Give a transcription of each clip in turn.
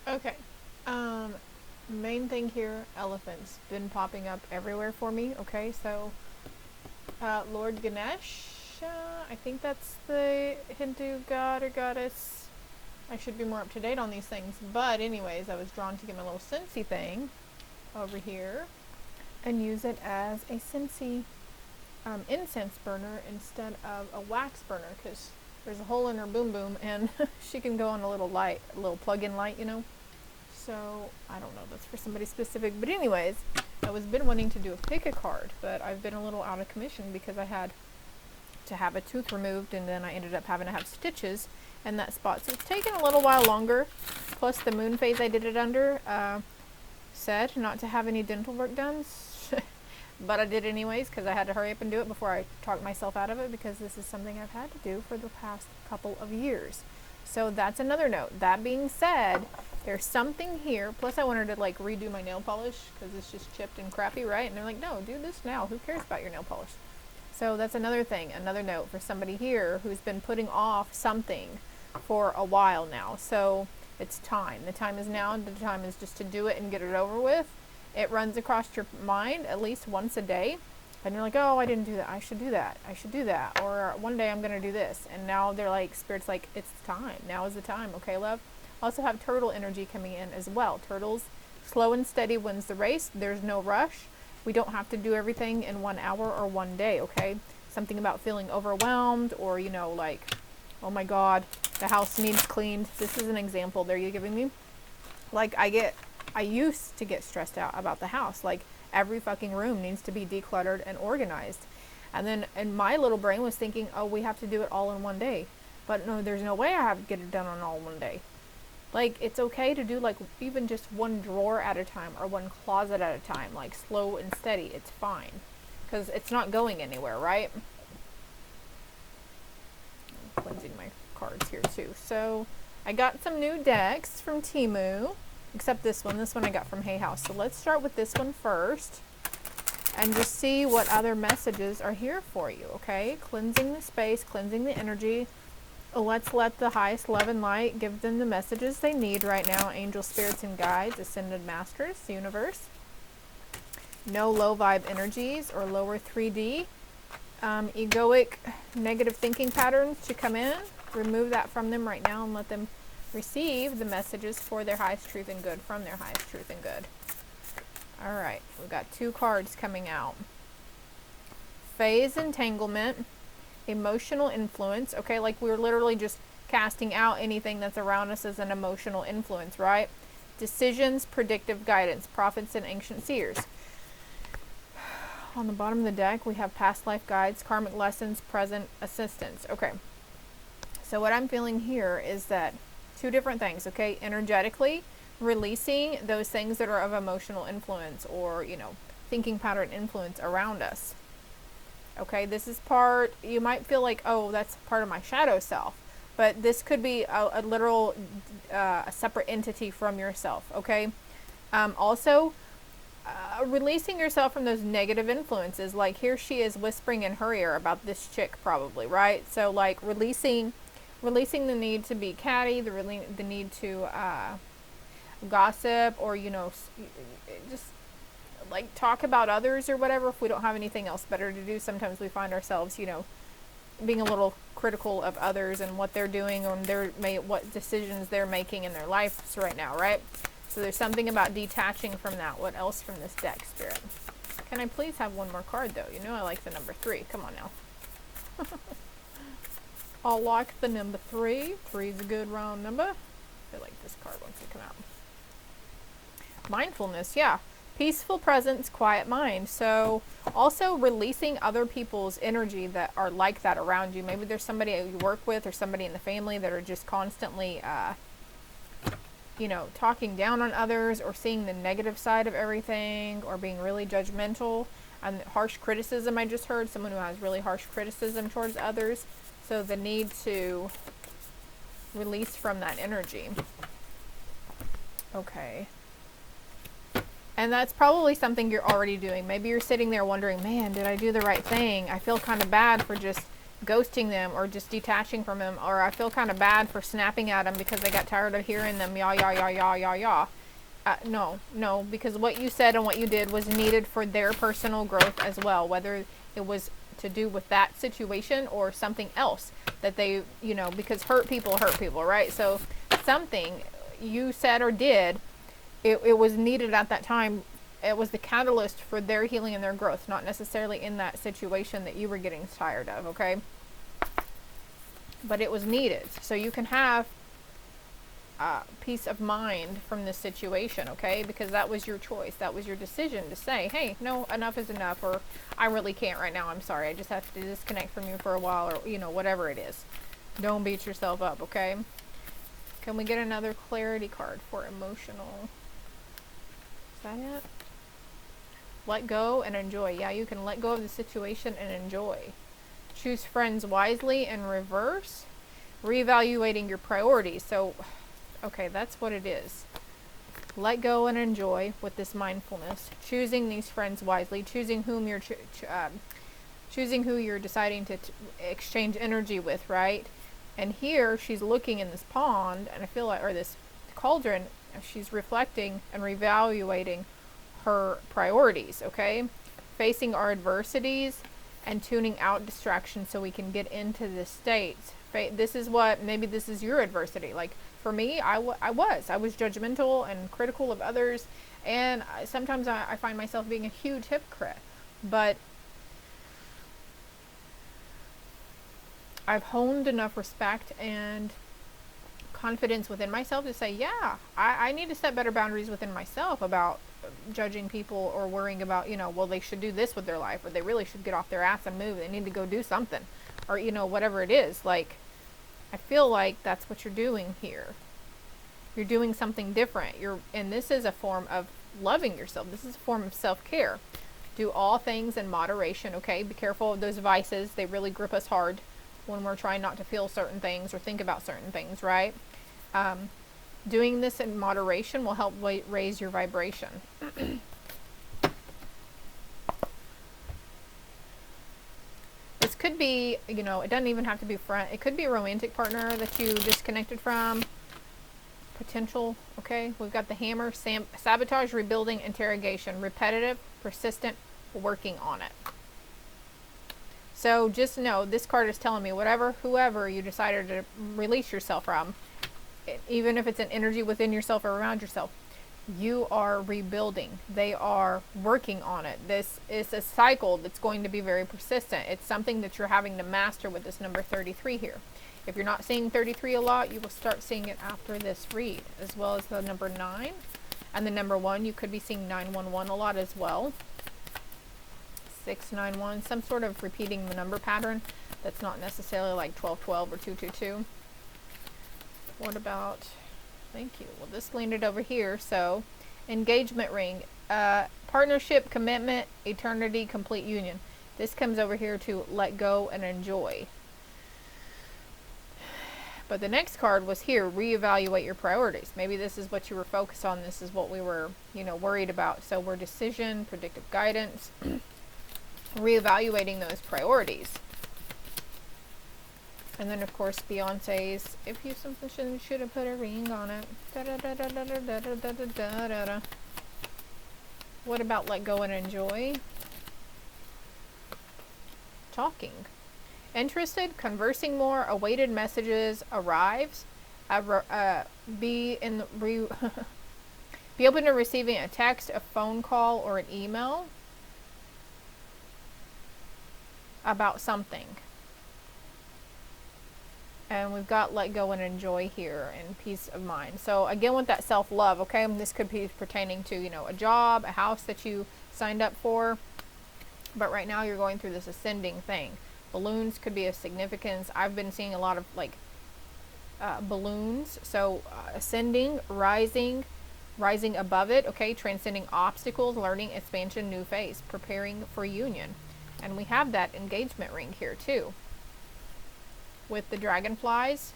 Okay. Main thing here, elephants. Been popping up everywhere for me. Okay, so Lord Ganesh, I think that's the Hindu god or goddess. I should be more up to date on these things. But anyways, I was drawn to get my little Scentsy thing over here and use it as a Scentsy incense burner instead of a wax burner, because there's a hole in her boom boom and she can go on a little light, a little plug-in light, you know. So I don't know, that's for somebody specific. But anyways, I was been wanting to do a pick a card, but I've been a little out of commission because I had to have a tooth removed and then I ended up having to have stitches in that spot. So it's taken a little while longer. Plus the moon phase I did it under said not to have any dental work done. But I did anyways because I had to hurry up and do it before I talked myself out of it, because this is something I've had to do for the past couple of years. So that's another note. That being said, there's something here. Plus I wanted to like redo my nail polish because it's just chipped and crappy, right? And they're like, no, do this now. Who cares about your nail polish? So that's another thing, another note for somebody here who's been putting off something for a while now. So it's time. The time is now. The time is just to do it and get it over with. It runs across your mind at least once a day. And you're like, oh, I didn't do that. I should do that. I should do that. Or one day I'm going to do this. And now they're like, Spirit's like, it's time. Now is the time. Okay, love? Also have turtle energy coming in as well. Turtles, slow and steady wins the race. There's no rush. We don't have to do everything in 1 hour or 1 day, okay? Something about feeling overwhelmed or, you know, like, oh my God, the house needs cleaned. This is an example there you're giving me. Like, I used to get stressed out about the house. Like, every fucking room needs to be decluttered and organized. And then, and my little brain was thinking, oh, we have to do it all in 1 day. But no, there's no way I have to get it done on all 1 day. Like, it's okay to do like even just 1 drawer at a time or 1 closet at a time, like slow and steady. It's fine because it's not going anywhere, right? I'm cleansing my cards here too. So I got some new decks from Temu, except this one. This one I got from Hay House. So let's start with this one first and just see what other messages are here for you, okay? Cleansing the space, cleansing the energy. Let's let the highest love and light give them the messages they need right now. Angel spirits and guides, ascended masters, universe. No low vibe energies or lower 3D. Egoic negative thinking patterns to come in. Remove that from them right now and let them receive the messages for their highest truth and good from their highest truth and good. All right, we've got 2 cards coming out. Phase entanglement. Emotional influence, okay, like we're literally just casting out anything that's around us as an emotional influence, right? Decisions, predictive guidance, prophets and ancient seers. On the bottom of the deck, we have past life guides, karmic lessons, present assistance. Okay, so what I'm feeling here is that 2 different things, okay? Energetically, releasing those things that are of emotional influence or, you know, thinking pattern influence around us. Okay, this is part, you might feel like, oh, that's part of my shadow self. But this could be a literal, a separate entity from yourself, okay? Also, releasing yourself from those negative influences. Like here she is whispering in her ear about this chick probably, right? So like releasing the need to be catty, the need to gossip or, you know, just like talk about others or whatever. If we don't have anything else better to do, sometimes we find ourselves, you know, being a little critical of others and what they're doing or what decisions they're making in their lives right now, right? So there's something about detaching from that. What else from this deck, Spirit? Can I please have 1 more card though? You know I like the number 3. Come on now. I'll like the number 3. 3 is a good round number. I feel like this card wants to come out. Mindfulness, yeah. Peaceful presence, quiet mind. So also releasing other people's energy that are like that around you. Maybe there's somebody you work with or somebody in the family that are just constantly, you know, talking down on others or seeing the negative side of everything or being really judgmental. And harsh criticism, I just heard someone who has really harsh criticism towards others. So the need to release from that energy. Okay. And that's probably something you're already doing. Maybe you're sitting there wondering, man, did I do the right thing? I feel kind of bad for just ghosting them or just detaching from them, or I feel kind of bad for snapping at them because I got tired of hearing them yah. No, because what you said and what you did was needed for their personal growth as well, whether it was to do with that situation or something else that they, because hurt people, right? So something you said or did, it was needed at that time. It was the catalyst for their healing and their growth, not necessarily in that situation that you were getting tired of, okay? But it was needed. So you can have peace of mind from this situation, okay? Because that was your choice. That was your decision to say, hey, no, enough is enough, or I really can't right now. I'm sorry. I just have to disconnect from you for a while, or, whatever it is. Don't beat yourself up, okay? Can we get another clarity card for emotional? Is that it? Let go and enjoy. Yeah, you can let go of the situation and enjoy. Choose friends wisely in reverse. Reevaluating your priorities. So, okay, that's what it is. Let go and enjoy with this mindfulness. Choosing these friends wisely. Choosing whom you're choosing who you're deciding to exchange energy with, right? And here she's looking in this pond, and I feel like, or this cauldron, she's reflecting and reevaluating her priorities, okay? Facing our adversities and tuning out distractions so we can get into this state. This is what, maybe this is your adversity. Like for me, I was judgmental and critical of others, and sometimes I find myself being a huge hypocrite. But I've honed enough respect and confidence within myself to say, yeah, I need to set better boundaries within myself about judging people or worrying about, well, they should do this with their life, or they really should get off their ass and move. They need to go do something, or, whatever it is. Like, I feel like that's what you're doing here. You're doing something different. And this is a form of loving yourself. This is a form of self-care. Do all things in moderation, okay? Be careful of those vices. They really grip us hard when we're trying not to feel certain things or think about certain things, right? Doing this in moderation will help raise your vibration. This could be, it doesn't even have to be friend. It could be a romantic partner that you disconnected from. Potential, okay? We've got the hammer, sabotage, rebuilding, interrogation, repetitive, persistent, working on it. So just know, this card is telling me whoever you decided to release yourself from, even if it's an energy within yourself or around yourself, you are rebuilding. They are working on it. This is a cycle that's going to be very persistent. It's something that you're having to master with this number 33 here. If you're not seeing 33 a lot, you will start seeing it after this read, as well as the number 9 and the number 1. You could be seeing 911 a lot as well. 691, some sort of repeating the number pattern that's not necessarily like 1212 or 222. What about, thank you. Well, this landed over here. So, engagement ring, partnership, commitment, eternity, complete union. This comes over here to let go and enjoy. But the next card was here, reevaluate your priorities. Maybe this is what you were focused on. This is what we were, worried about. So we're decision, predictive guidance, reevaluating those priorities. And then, of course, Beyonce's, if you something should have put a ring on it. What about let go and enjoy? Talking. Interested, conversing more, awaited messages arrives. Be open to receiving a text, a phone call, or an email about something. And we've got let go and enjoy here and peace of mind. So again, with that self-love, okay, this could be pertaining to, a job, a house that you signed up for. But right now you're going through this ascending thing. Balloons could be of significance. I've been seeing a lot of balloons. So ascending, rising above it, okay, transcending obstacles, learning, expansion, new phase, preparing for union. And we have that engagement ring here too. With the dragonflies,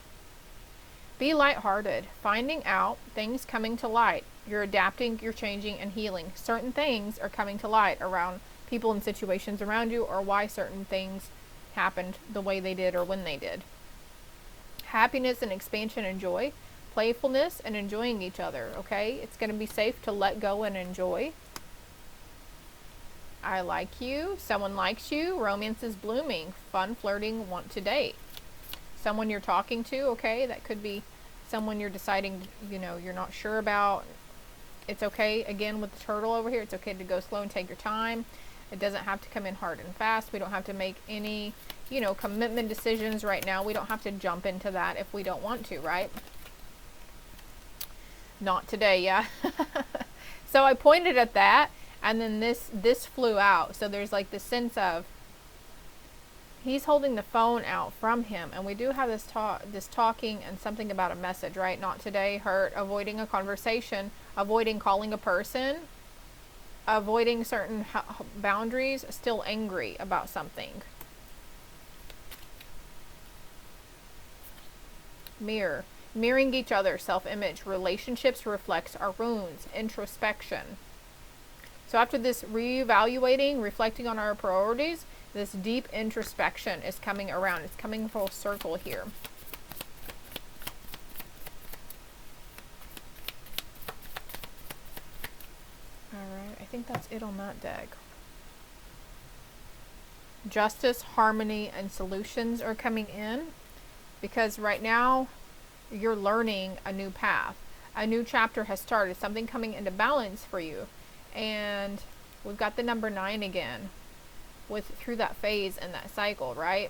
be lighthearted, finding out things coming to light. You're adapting, you're changing, and healing. Certain things are coming to light around people and situations around you, or why certain things happened the way they did or when they did. Happiness and expansion and joy, playfulness and enjoying each other, okay? It's going to be safe to let go and enjoy. I like you, someone likes you, romance is blooming, fun, flirting, want to date. Someone you're talking to, okay? That could be someone you're deciding, you know, you're not sure about. It's okay, again, with the turtle over here, it's okay to go slow and take your time. It doesn't have to come in hard and fast. We don't have to make any, you know, commitment decisions right now. We don't have to jump into that if we don't want to, right? Not today, yeah. So I pointed at that, and then this flew out. So there's like this sense of he's holding the phone out from him, and we do have this talking and something about a message, right? Not today, hurt, avoiding a conversation, avoiding calling a person, avoiding certain boundaries, still angry about something. Mirror. Mirroring each other, self-image. Relationships reflects our wounds, introspection. So after this reevaluating, reflecting on our priorities, this deep introspection is coming around. It's coming full circle here. Alright, I think that's it on that deck. Justice, harmony, and solutions are coming in, because right now you're learning a new path. A new chapter has started, something coming into balance for you. And we've got the number 9 again through that phase and that cycle, right?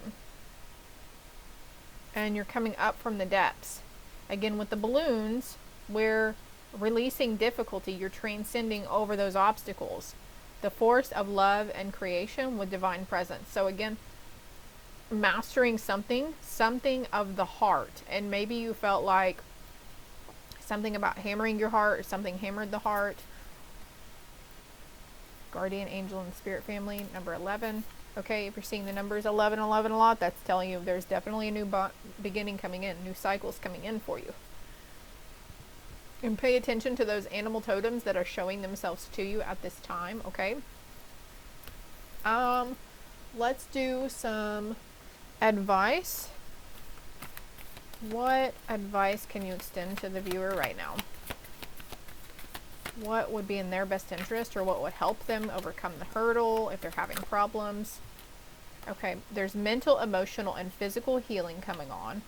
And you're coming up from the depths. Again, with the balloons, we're releasing difficulty. You're transcending over those obstacles. The force of love and creation with divine presence. So again, mastering something of the heart. And maybe you felt like something about hammering your heart, or something hammered the heart. Guardian angel and spirit family, number 11. Okay, if you're seeing the numbers 11, 11 a lot, that's telling you there's definitely a new beginning coming in, new cycles coming in for you. And pay attention to those animal totems that are showing themselves to you at this time, okay? Let's do some advice. What advice can you extend to the viewer right now? What would be in their best interest, or what would help them overcome the hurdle if they're having problems? Okay, there's mental, emotional, and physical healing coming on.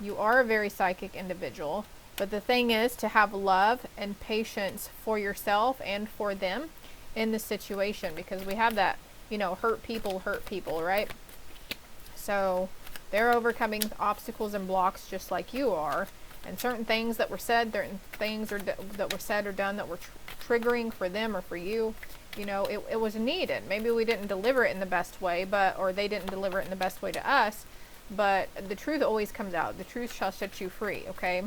You are a very psychic individual, but the thing is to have love and patience for yourself and for them in the situation, because we have that, you know, hurt people, right? So they're overcoming obstacles and blocks just like you are. And certain things that were said, certain things that were said or done that were triggering for them or for you, you know, it was needed. Maybe we didn't deliver it in the best way, or they didn't deliver it in the best way to us, but the truth always comes out. The truth shall set you free, okay?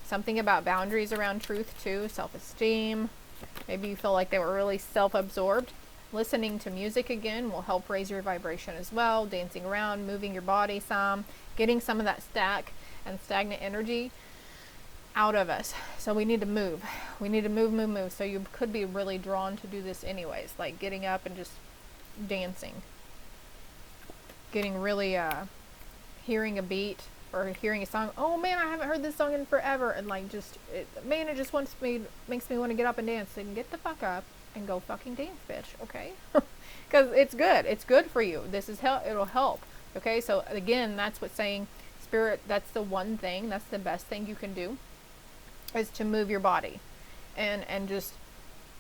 Something about boundaries around truth too, self-esteem. Maybe you feel like they were really self-absorbed. Listening to music again will help raise your vibration as well. Dancing around, moving your body some, getting some of that stagnant energy out of us. So we need to move. We need to move. So you could be really drawn to do this anyways, like getting up and just dancing. Getting really, hearing a beat or hearing a song. Oh man, I haven't heard this song in forever. And like it just makes me want to get up and dance. And get the fuck up and go fucking dance, bitch. Okay? Because it's good. It's good for you. It'll help. Okay? So again, that's what's saying, Spirit, that's the one thing, that's the best thing you can do, is to move your body and just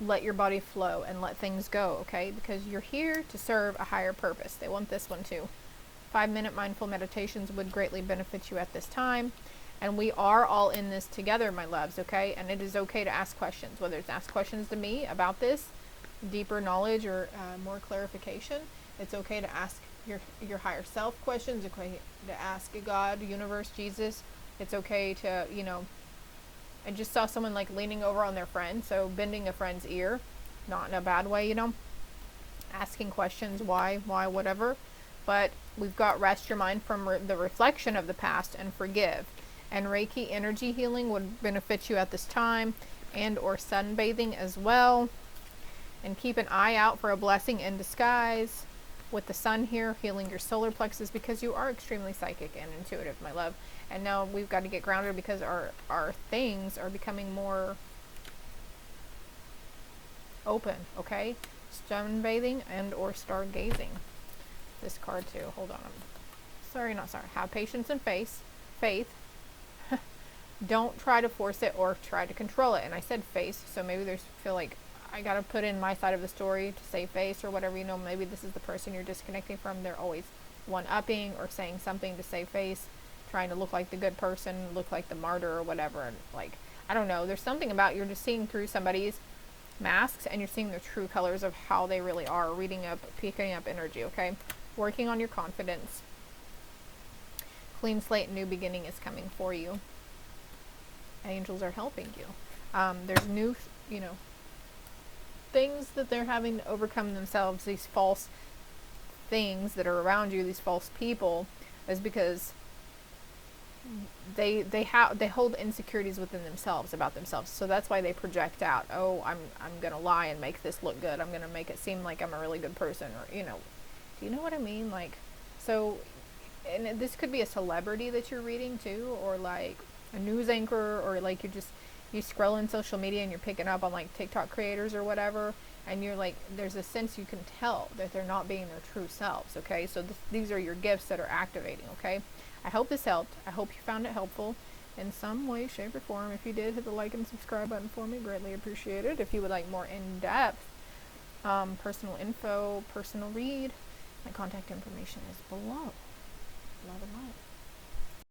let your body flow and let things go, okay? Because you're here to serve a higher purpose. They want this one too. 5-minute mindful meditations would greatly benefit you at this time. And we are all in this together, my loves, okay? And it is okay to ask questions, whether it's ask questions to me about this, deeper knowledge or more clarification. It's okay to ask your higher self questions. It's okay to ask God, universe, Jesus. It's okay to, you know, I just saw someone like leaning over on their friend, so bending a friend's ear, not in a bad way, you know, asking questions, why, whatever. But we've got rest your mind from the reflection of the past and forgive. And Reiki energy healing would benefit you at this time, and or sunbathing as well. And keep an eye out for a blessing in disguise. with the sun here, healing your solar plexus, because you are extremely psychic and intuitive, my love. And now we've got to get grounded because our things are becoming more open, okay? Sunbathing and or stargazing. This card too. Hold on. Sorry, not sorry. Have patience and faith. Don't try to force it or try to control it. And I said face, so maybe there's feel like I gotta put in my side of the story to say face or whatever. You know, maybe this is the person you're disconnecting from. They're always one-upping or saying something to save face, trying to look like the good person, look like the martyr or whatever. And like, I don't know. There's something about you're just seeing through somebody's masks and you're seeing their true colors of how they really are. Reading up, picking up energy. Okay, working on your confidence. Clean slate, new beginning is coming for you. Angels are helping you. There's new, you know, things that they're having to overcome themselves. These false things that are around you, these false people, is because they hold insecurities within themselves about themselves. So that's why they project out. Oh, I'm gonna lie and make this look good. I'm gonna make it seem like I'm a really good person, or you know, do you know what I mean? Like, so, and this could be a celebrity that you're reading too, or like a news anchor, or like you scroll in social media and you're picking up on like TikTok creators or whatever, and you're like, there's a sense you can tell that they're not being their true selves. Okay, so these are your gifts that are activating. Okay, I hope this helped. I hope you found it helpful in some way, shape, or form. If you did, hit the like and subscribe button for me, greatly appreciated. If you would like more in-depth personal info, personal read, my contact information is below. Love and light.